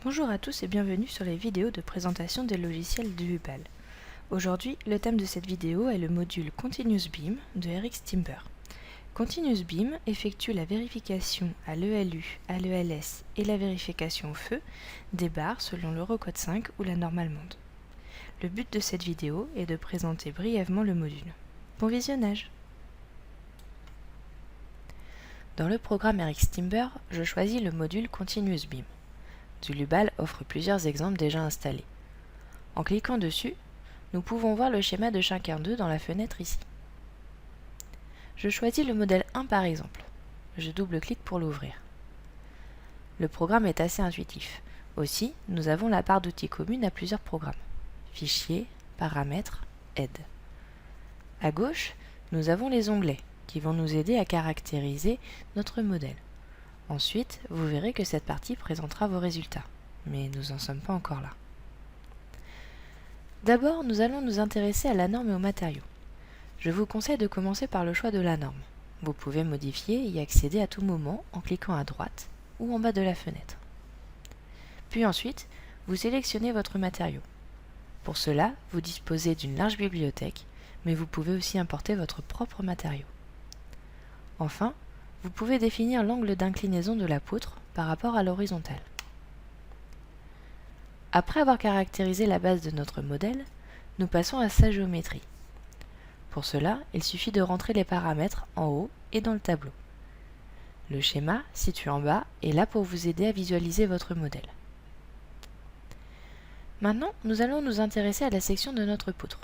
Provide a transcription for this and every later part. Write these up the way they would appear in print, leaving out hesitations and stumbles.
Bonjour à tous et bienvenue sur les vidéos de présentation des logiciels Drupal. Aujourd'hui, le thème de cette vidéo est le module Continuous Beam de RX Timber. Continuous Beam effectue la vérification à l'ELU, à l'ELS et la vérification au feu des barres selon l'Eurocode 5 ou la norme allemande. Le but de cette vidéo est de présenter brièvement le module. Bon visionnage! Dans le programme RX Timber, je choisis le module Continuous Beam. Drupal offre plusieurs exemples déjà installés. En cliquant dessus, nous pouvons voir le schéma de chacun d'eux dans la fenêtre ici. Je choisis le modèle 1 par exemple. Je double-clique pour l'ouvrir. Le programme est assez intuitif. Aussi, nous avons la barre d'outils commune à plusieurs programmes. Fichiers, paramètres, aide. À gauche, nous avons les onglets qui vont nous aider à caractériser notre modèle. Ensuite, vous verrez que cette partie présentera vos résultats, mais nous n'en sommes pas encore là. D'abord, nous allons nous intéresser à la norme et aux matériaux. Je vous conseille de commencer par le choix de la norme. Vous pouvez modifier et y accéder à tout moment en cliquant à droite ou en bas de la fenêtre. Puis ensuite, vous sélectionnez votre matériau. Pour cela, vous disposez d'une large bibliothèque, mais vous pouvez aussi importer votre propre matériau. Enfin, vous pouvez définir l'angle d'inclinaison de la poutre par rapport à l'horizontale. Après avoir caractérisé la base de notre modèle, nous passons à sa géométrie. Pour cela, il suffit de rentrer les paramètres en haut et dans le tableau. Le schéma, situé en bas, est là pour vous aider à visualiser votre modèle. Maintenant, nous allons nous intéresser à la section de notre poutre.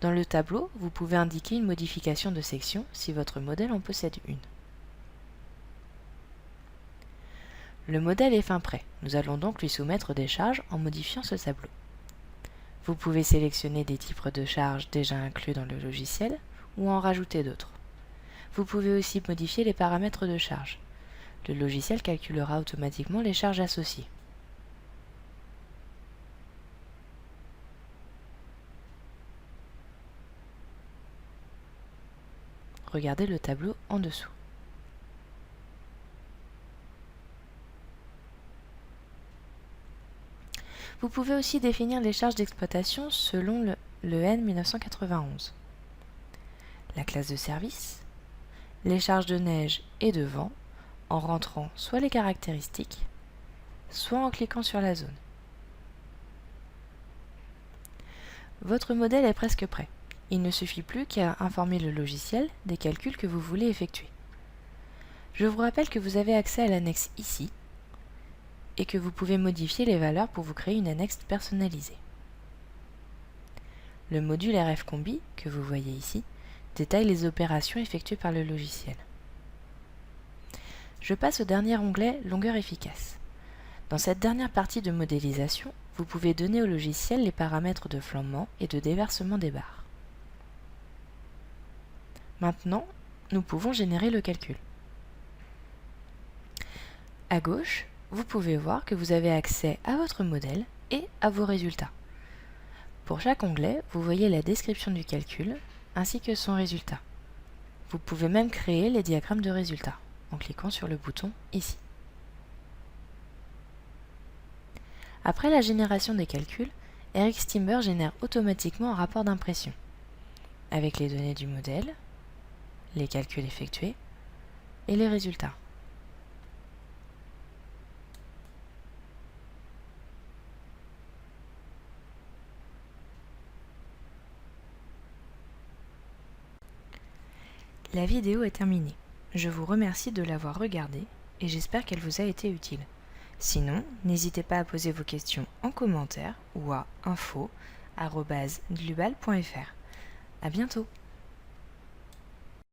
Dans le tableau, vous pouvez indiquer une modification de section si votre modèle en possède une. Le modèle est fin prêt. Nous allons donc lui soumettre des charges en modifiant ce tableau. Vous pouvez sélectionner des types de charges déjà inclus dans le logiciel ou en rajouter d'autres. Vous pouvez aussi modifier les paramètres de charge. Le logiciel calculera automatiquement les charges associées. Regardez le tableau en dessous. Vous pouvez aussi définir les charges d'exploitation selon le N1991. La classe de service, les charges de neige et de vent, en rentrant soit les caractéristiques, soit en cliquant sur la zone. Votre modèle est presque prêt. Il ne suffit plus qu'à informer le logiciel des calculs que vous voulez effectuer. Je vous rappelle que vous avez accès à l'annexe ici et que vous pouvez modifier les valeurs pour vous créer une annexe personnalisée. Le module RF-Combi, que vous voyez ici, détaille les opérations effectuées par le logiciel. Je passe au dernier onglet « Longueur efficace ». Dans cette dernière partie de modélisation, vous pouvez donner au logiciel les paramètres de flambement et de déversement des barres. Maintenant, nous pouvons générer le calcul. À gauche, vous pouvez voir que vous avez accès à votre modèle et à vos résultats. Pour chaque onglet, vous voyez la description du calcul ainsi que son résultat. Vous pouvez même créer les diagrammes de résultats en cliquant sur le bouton ici. Après la génération des calculs, RX Timber génère automatiquement un rapport d'impression avec les données du modèle, les calculs effectués et les résultats. La vidéo est terminée. Je vous remercie de l'avoir regardée et j'espère qu'elle vous a été utile. Sinon, n'hésitez pas à poser vos questions en commentaire ou à info@drupal.fr. À bientôt!